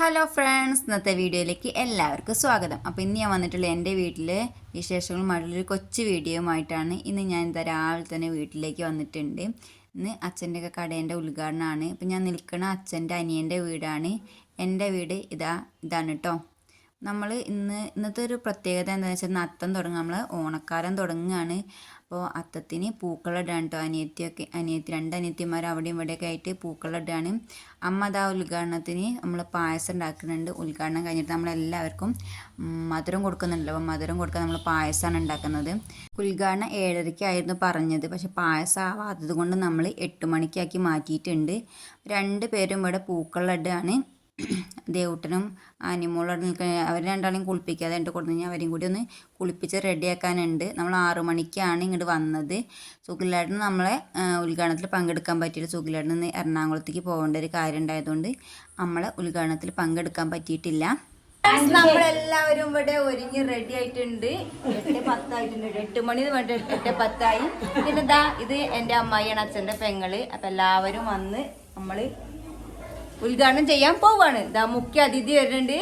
Hello friends, ഇന്നത്തെ വീഡിയോയിലേക്ക് എല്ലാവർക്കും സ്വാഗതം. അപ്പോൾ ഇന്ന് ഞാൻ വന്നിട്ടുള്ള എൻ്റെ വീട്ടിലെ വിശേഷങ്ങളുമായിട്ടുള്ളൊരു കൊച്ചു വീഡിയോയുമായിട്ടാണ് ഇന്ന് ഞാൻ ഇതാ രാവിലെ തന്നെ വീട്ടിലേക്ക് വന്നിട്ടുണ്ട്. ഇന്ന് അച്ഛൻ്റെയൊക്കെ കടേൻ്റെ ഉദ്ഘാടനമാണ്. ഇപ്പം ഞാൻ നിൽക്കുന്ന അച്ഛൻ്റെ അനിയൻ്റെ വീടാണ്. എൻ്റെ വീട് ഇതാണ് കേട്ടോ. നമ്മൾ ഇന്നത്തെ ഒരു പ്രത്യേകത എന്താണെന്ന് വെച്ചാൽ അത്തം തുടങ്ങുക, നമ്മൾ ഓണക്കാലം തുടങ്ങുകയാണ്. അപ്പോൾ അത്തത്തിന് പൂക്കളിടാണ് കേട്ടോ. രണ്ട് അനിയത്തിമാർ അവിടെയും ഇവിടെയൊക്കെ ആയിട്ട് പൂക്കളിടാണ്. അമ്മ അതാ ഉദ്ഘാടനത്തിന് നമ്മൾ പായസം ഉണ്ടാക്കുന്നുണ്ട്. ഉദ്ഘാടനം കഴിഞ്ഞിട്ട് നമ്മളെല്ലാവർക്കും മധുരം കൊടുക്കുന്നുണ്ടല്ലോ. അപ്പോൾ മധുരം കൊടുക്കാൻ നമ്മൾ പായസമാണ് ഉണ്ടാക്കുന്നത്. ഉദ്ഘാടനം 7:30-ആയിരുന്നു പറഞ്ഞത്, പക്ഷെ പായസം ആവാത്തത് കൊണ്ട് നമ്മൾ 8 മണിക്കാക്കി മാറ്റിയിട്ടുണ്ട്. 2 പേരും ഇവിടെ പൂക്കളിടാണ്. ദേവൂട്ടനും ആനിമോളോട് നിൽക്കുന്ന അവർ രണ്ടാളെയും കുളിപ്പിക്കാതെ എൻ്റെ കൊടുത്തു കഴിഞ്ഞാൽ അവരെയും കൂടി ഒന്ന് കുളിപ്പിച്ച് റെഡിയാക്കാനുണ്ട്. നമ്മൾ 6 മണിക്കാണ് ഇങ്ങോട്ട് വന്നത്. സുഖിലേട്ടന് നമ്മളെ ഉദ്ഘാടനത്തിൽ പങ്കെടുക്കാൻ പറ്റിയില്ല. സുഖിലേട്ടന് എറണാകുളത്തേക്ക് പോകേണ്ട ഒരു കാര്യം ഉണ്ടായതുകൊണ്ട് നമ്മളെ ഉദ്ഘാടനത്തിൽ പങ്കെടുക്കാൻ പറ്റിയിട്ടില്ല. നമ്മളെല്ലാവരും ഇവിടെ ഒരുങ്ങി റെഡി ആയിട്ടുണ്ട്. 8:10 ആയിട്ടുണ്ട്. 8 മണി 8:10 ആയി. പിന്നെ ഇത് എൻ്റെ അമ്മായിയാണ്, അച്ഛൻ്റെ പെങ്ങള്. അപ്പം എല്ലാവരും വന്ന് നമ്മൾ ഉദ്ഘാടനം ചെയ്യാൻ പോവാണ്. മുഖ്യ അതിഥി വരുന്നുണ്ട്.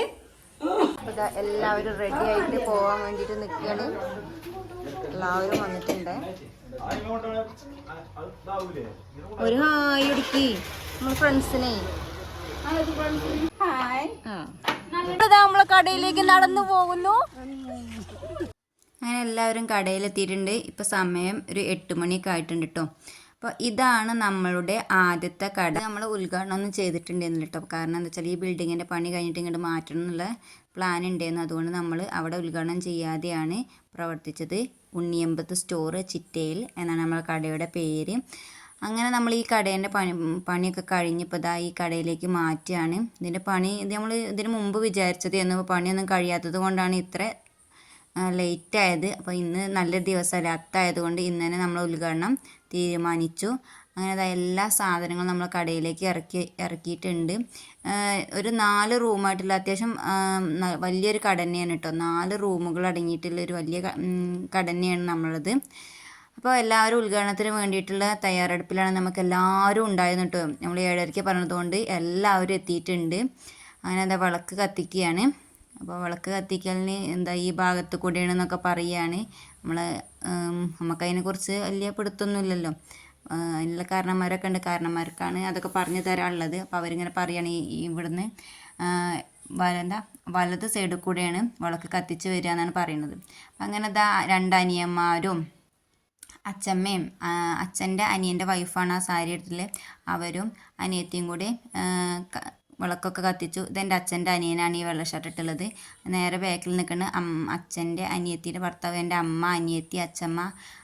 അപ്പൊ എല്ലാവരും റെഡി ആയിട്ട് പോവാൻ വേണ്ടിട്ട് നിൽക്കുകയാണ്. എല്ലാവരും വന്നിട്ടുണ്ട്. ഒരു ഹായ് ഇടുക്കി നമ്മൾ ഫ്രണ്ട്സിനെ. നമ്മളെ കടയിലേക്ക് നടന്നു പോകുന്നു. അങ്ങനെ എല്ലാവരും കടയിലെത്തിയിട്ടുണ്ട്. ഇപ്പൊ സമയം ഒരു 8 മണിയൊക്കെ ആയിട്ടുണ്ട് കേട്ടോ. അപ്പോൾ ഇതാണ് നമ്മളുടെ ആദ്യത്തെ കട. നമ്മൾ ഉദ്ഘാടനം ഒന്നും ചെയ്തിട്ടുണ്ടായിരുന്നു കേട്ടോ. കാരണം എന്താ വെച്ചാൽ ഈ ബിൽഡിങ്ങിൻ്റെ പണി കഴിഞ്ഞിട്ട് ഇങ്ങോട്ട് മാറ്റണം എന്നുള്ള പ്ലാൻ ഉണ്ടായിരുന്നു. അതുകൊണ്ട് നമ്മൾ അവിടെ ഉദ്ഘാടനം ചെയ്യാതെയാണ് പ്രവർത്തിച്ചത്. ഉണ്ണിയമ്പത്ത് സ്റ്റോർ ചിറ്റയിൽ എന്നാണ് നമ്മളെ കടയുടെ പേര്. അങ്ങനെ നമ്മൾ ഈ കടേൻ്റെ പണിയൊക്കെ കഴിഞ്ഞപ്പോൾ ഈ കടയിലേക്ക് മാറ്റുകയാണ്. ഇത് നമ്മൾ ഇതിന് മുമ്പ് വിചാരിച്ചതായിരുന്നു. പണിയൊന്നും കഴിയാത്തത് കൊണ്ടാണ് ഇത്ര ലേറ്റ് ആയത്. അപ്പോൾ ഇന്ന് നല്ലൊരു ദിവസമല്ല, അത്തായതുകൊണ്ട് ഇന്ന് തന്നെ നമ്മൾ ഉദ്ഘാടനം തീരുമാനിച്ചു. അങ്ങനെ എല്ലാ സാധനങ്ങളും നമ്മൾ കടയിലേക്ക് ഇറക്കിയിട്ടുണ്ട്. ഒരു 4 റൂമായിട്ടുള്ള അത്യാവശ്യം വലിയൊരു കട തന്നെയാണ് കേട്ടോ. 4 റൂമുകൾ അടങ്ങിയിട്ടുള്ള ഒരു വലിയ കട തന്നെയാണ് നമ്മളത്. അപ്പോൾ എല്ലാവരും ഉദ്ഘാടനത്തിന് വേണ്ടിയിട്ടുള്ള തയ്യാറെടുപ്പിലാണ്. നമുക്ക് എല്ലാവരും ഉണ്ടായിരുന്നു കേട്ടോ. നമ്മൾ 7:30 പറഞ്ഞതുകൊണ്ട് എല്ലാവരും എത്തിയിട്ടുണ്ട്. അങ്ങനെ വിളക്ക് കത്തിക്കുകയാണ്. അപ്പോൾ വിളക്ക് കത്തിക്കലിന് ഈ ഭാഗത്ത് കൂടെയാണെന്നൊക്കെ പറയുകയാണ്. നമുക്കതിനെക്കുറിച്ച് വലിയ പിടുത്തൊന്നുമില്ലല്ലോ. അതിനുള്ള കാരണന്മാരൊക്കെ ഉണ്ട്. കാരണന്മാർക്കാണ് അതൊക്കെ പറഞ്ഞു തരാനുള്ളത്. അപ്പോൾ അവരിങ്ങനെ പറയുകയാണ് ഇവിടുന്ന് വലത് സൈഡിൽ കൂടെയാണ് വിളക്ക് കത്തിച്ച് വരിക എന്നാണ് പറയുന്നത്. അപ്പം അങ്ങനെ 2 അനിയന്മാരും അച്ഛമ്മയും അച്ഛൻ്റെ അനിയൻ്റെ വൈഫാണ് ആ സാരി എടുത്തില്. അവരും അനിയത്തിയും കൂടി വിളക്കൊക്കെ കത്തിച്ചു. ഇതെൻ്റെ അച്ഛൻ്റെ അനിയനാണ് ഈ വെള്ള ഷർട്ട് ഇട്ടുള്ളത്. നേരെ ബാക്കിൽ നിൽക്കുന്ന അച്ഛൻ്റെ അനിയത്തിയുടെ ഭർത്താവ്, എൻ്റെ അമ്മ, അനിയത്തി, അച്ഛമ്മ,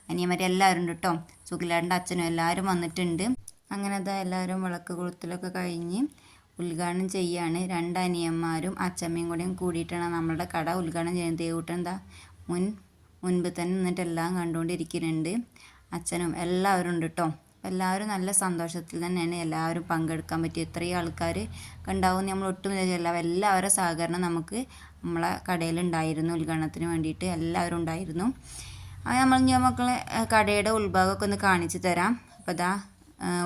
അനിയന്മാർ എല്ലാവരും ഉണ്ട് കേട്ടോ. സുഖിലേട്ടൻ്റെ അച്ഛനും എല്ലാവരും വന്നിട്ടുണ്ട്. അങ്ങനെ എല്ലാവരും വിളക്ക് കൊളുത്തലൊക്കെ കഴിഞ്ഞ് ഉദ്ഘാടനം ചെയ്യാണ്. 2 അനിയന്മാരും അച്ഛമ്മയും കൂടെയും കൂടിയിട്ടാണ് നമ്മളുടെ കട ഉദ്ഘാടനം ചെയ്യുന്നത്. ദേവൂട്ടൻ മുൻപ് തന്നെ നിന്നിട്ട് എല്ലാം കണ്ടുകൊണ്ടിരിക്കുന്നുണ്ട്. അച്ഛനും എല്ലാവരും ഉണ്ട് കേട്ടോ. എല്ലാവരും നല്ല സന്തോഷത്തിൽ തന്നെയാണ് എല്ലാവരും പങ്കെടുക്കാൻ പറ്റി. ഇത്രയും ആൾക്കാർ ഉണ്ടാവും നമ്മൾ ഒട്ടും വിചാരിച്ചില്ല. എല്ലാവരുടെ സഹകരണം നമുക്ക് നമ്മളെ കടയിലുണ്ടായിരുന്നു. ഉദ്ഘാടനത്തിന് വേണ്ടിയിട്ട് എല്ലാവരും ഉണ്ടായിരുന്നു. നമുക്ക് കടയുടെ ഉൾഭാഗമൊക്കെ ഒന്ന് കാണിച്ചു തരാം. അപ്പോൾ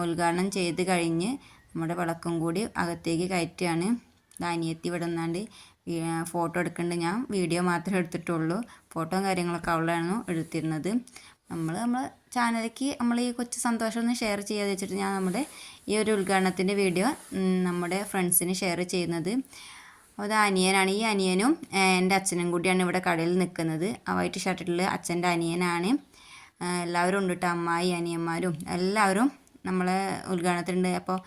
ഉദ്ഘാടനം ചെയ്ത് കഴിഞ്ഞ് നമ്മുടെ വിളക്കും കൂടി അകത്തേക്ക് കയറ്റുകയാണ്. അനിയത്തി ഇവിടെ നിന്നാണ്ട് ഫോട്ടോ എടുക്കുന്നുണ്ട്. ഞാൻ വീഡിയോ മാത്രമേ എടുത്തിട്ടുള്ളൂ. ഫോട്ടോയും കാര്യങ്ങളൊക്കെ അവളാണ് എടുത്തിരുന്നത്. നമ്മളെ ചാനലിലേക്ക് നമ്മൾ ഈ കൊച്ചു സന്തോഷം ഒന്ന് ഷെയർ ചെയ്യാതെ വെച്ചിട്ട് ഞാൻ നമ്മുടെ ഈ ഒരു ഉദ്ഘാടനത്തിൻ്റെ വീഡിയോ നമ്മുടെ ഫ്രണ്ട്സിന് ഷെയർ ചെയ്യുന്നത്. അത് അനിയനാണ്. ഈ അനിയനും എൻ്റെ അച്ഛനും കൂടിയാണ് ഇവിടെ കടയിൽ നിൽക്കുന്നത്. ആ വൈറ്റ് ഷർട്ടിട്ടുള്ള അച്ഛൻ്റെ അനിയനാണ്. എല്ലാവരും ഉണ്ട് കേട്ടോ. അമ്മായി, അനിയന്മാരും എല്ലാവരും നമ്മളെ ഉദ്ഘാടനത്തിനുണ്ട്. അപ്പോൾ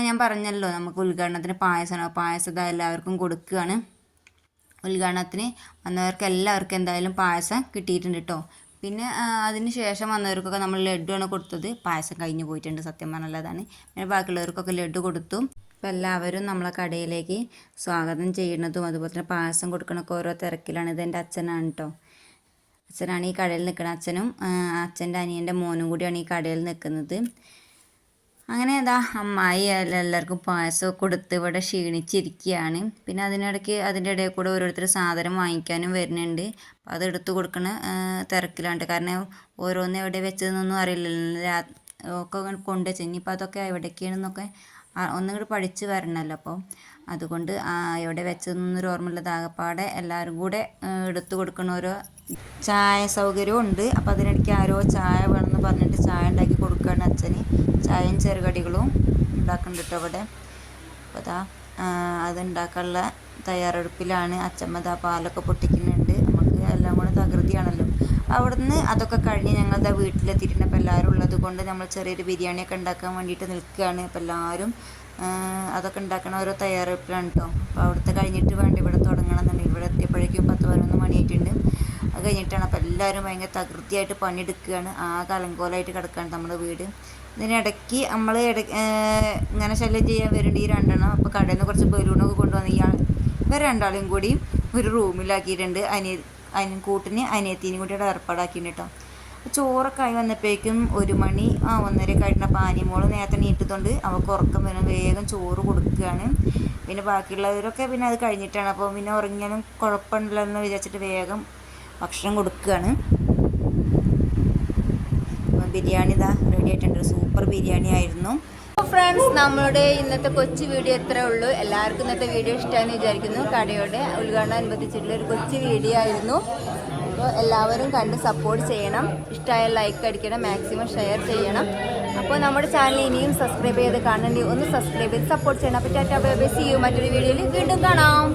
ഞാൻ പറഞ്ഞല്ലോ നമുക്ക് ഉദ്ഘാടനത്തിന് പായസം എല്ലാവർക്കും കൊടുക്കുകയാണ്. ഉദ്ഘാടനത്തിന് വന്നവർക്ക് എല്ലാവർക്കും എന്തായാലും പായസം കിട്ടിയിട്ടുണ്ട് കേട്ടോ. പിന്നെ അതിന് ശേഷം വന്നവർക്കൊക്കെ നമ്മൾ ലഡുവാണ് കൊടുത്തത്. പായസം കഴിഞ്ഞ് പോയിട്ടുണ്ട് സത്യം പറഞ്ഞാൽ. അതാണ് പിന്നെ ബാക്കിയുള്ളവർക്കൊക്കെ ലഡു കൊടുത്തു. അപ്പോൾ എല്ലാവരും നമ്മളെ കടയിലേക്ക് സ്വാഗതം ചെയ്യുന്നതും അതുപോലെ തന്നെ പായസം കൊടുക്കണമൊക്കെ ഓരോ തിരക്കിലാണ്. ഇതെൻ്റെ അച്ഛനാണ് കേട്ടോ. അച്ഛനാണ് ഈ കടയിൽ നിൽക്കുന്നത്. അച്ഛനും അച്ഛൻ്റെ അനിയൻ്റെ മോനും കൂടിയാണ് ഈ കടയിൽ നിൽക്കുന്നത്. അങ്ങനെ അമ്മായി എല്ലാവർക്കും പായസം കൊടുത്ത് ഇവിടെ ക്ഷീണിച്ചിരിക്കുകയാണ്. പിന്നെ അതിൻ്റെ ഇടയിൽ കൂടെ ഓരോരുത്തർ സാധനം വാങ്ങിക്കാനും വരുന്നുണ്ട്. അപ്പോൾ അത് എടുത്തു കൊടുക്കണ തിരക്കിലാണ്. കാരണം ഓരോന്ന് എവിടെ വെച്ചതെന്നൊന്നും അറിയില്ലല്ലോ. ഒക്കെ കൊണ്ടുവച്ചു. ഇനിയിപ്പോൾ അതൊക്കെ എവിടേക്കാണെന്നൊക്കെ ഒന്നുകൂടി പഠിച്ച് വരണമല്ലോ. അപ്പോൾ അതുകൊണ്ട് എവിടെ വെച്ചതൊന്നൊരു ഓർമ്മയില്ലത് ആകപ്പാടെ എല്ലാവരും കൂടെ എടുത്തു കൊടുക്കണ ഓരോ ചായ സൗകര്യവും ഉണ്ട്. അപ്പോൾ അതിനിടയ്ക്ക് ആരോ ചായ വേണമെന്ന് പറഞ്ഞിട്ട് ചായ ഉണ്ടാക്കി കൊടുക്കുകയാണ് അച്ഛന്. ചായയും ചെറുകടികളും ഉണ്ടാക്കുന്നുണ്ട് കേട്ടോ അവിടെ. അപ്പോൾ അതാ അതുണ്ടാക്കാനുള്ള തയ്യാറെടുപ്പിലാണ്. അച്ഛമ്മ പാലൊക്കെ പൊട്ടിക്കുന്നുണ്ട്. നമുക്ക് എല്ലാം കൂടെ തകൃതിയാണല്ലോ. അവിടുന്ന് അതൊക്കെ കഴിഞ്ഞ് ഞങ്ങളുടെ വീട്ടിലെത്തിയിട്ടുണ്ട്. അപ്പോൾ എല്ലാവരും ഉള്ളത് കൊണ്ട് നമ്മൾ ചെറിയൊരു ബിരിയാണിയൊക്കെ ഉണ്ടാക്കാൻ വേണ്ടിയിട്ട് നിൽക്കുകയാണ്. അപ്പോൾ എല്ലാവരും അതൊക്കെ ഉണ്ടാക്കണ ഓരോ തയ്യാറെടുപ്പിലാണ് കേട്ടോ. അപ്പോൾ അവിടുത്തെ കഴിഞ്ഞിട്ട് വേണ്ട ഇവിടെ തുടങ്ങണം എന്നുണ്ടെങ്കിൽ ഇവിടെ എത്തിയപ്പോഴേക്കും 10-11 മണിയായിട്ടുണ്ട്. അത് കഴിഞ്ഞിട്ടാണ്. അപ്പോൾ എല്ലാവരും ഭയങ്കര തകൃതിയായിട്ട് പണിയെടുക്കുകയാണ്. ആകെ അലങ്കോലമായിട്ട് കിടക്കുകയാണ് നമ്മുടെ വീട്. ഇതിനിടയ്ക്ക് നമ്മൾ ഇങ്ങനെ ശല്യം ചെയ്യാൻ വരുന്നുണ്ട് ഈ രണ്ടെണ്ണം. അപ്പോൾ കടയിൽ നിന്ന് കുറച്ച് ബലൂണൊക്കെ കൊണ്ടുവന്ന് ഇവർ രണ്ടാളെയും കൂടി ഒരു റൂമിലാക്കിയിട്ടുണ്ട്. കൂട്ടിന് അനിയത്തിനും കൂടി ഏർപ്പാടാക്കിയിട്ടുണ്ട് കേട്ടോ. ചോറൊക്കെ ആയി വന്നപ്പോഴേക്കും 1 മണി 1:30 ആയിട്ടുണ്ട്. അപ്പോൾ ആനിമോള് നേരത്തെ നീട്ടതുകൊണ്ട് അവൾക്ക് ഉറക്കം വരും. വേഗം ചോറ് കൊടുക്കുകയാണ്. പിന്നെ ബാക്കിയുള്ളവരൊക്കെ പിന്നെ അത് കഴിഞ്ഞിട്ടാണ്. അപ്പോൾ പിന്നെ ഉറങ്ങിയാലും കുഴപ്പമില്ലല്ലോ എന്ന് വിചാരിച്ചിട്ട് വേഗം ഭക്ഷണം കൊടുക്കുകയാണ്. അപ്പോൾ ബിരിയാണി ഇതാ റെഡി ആയിട്ടുണ്ട്. സൂപ്പർ ബിരിയാണി ആയിരുന്നു. ഫ്രണ്ട്സ്, നമ്മളുടെ ഇന്നത്തെ കൊച്ചു വീഡിയോ ഇത്രേ ഉള്ളൂ. എല്ലാവർക്കും ഇന്നത്തെ വീഡിയോ ഇഷ്ടമാണെന്ന് വിചാരിക്കുന്നു. കടയുടെ ഉദ്ഘാടനം അനുബന്ധിച്ചിട്ടുള്ള ഒരു കൊച്ചു വീഡിയോ ആയിരുന്നു. അപ്പോൾ എല്ലാവരും കണ്ട് സപ്പോർട്ട് ചെയ്യണം. ഇഷ്ടമായ ലൈക്ക് അടിക്കണം, മാക്സിമം ഷെയർ ചെയ്യണം. അപ്പോൾ നമ്മുടെ ചാനൽ ഇനിയും സബ്സ്ക്രൈബ് ചെയ്ത് കാണണമെങ്കിൽ ഒന്ന് സബ്സ്ക്രൈബ് ചെയ്ത് സപ്പോർട്ട് ചെയ്യണം. അപ്പോൾ tata bye bye, see you. മറ്റൊരു വീഡിയോയിൽ വീണ്ടും കാണാം.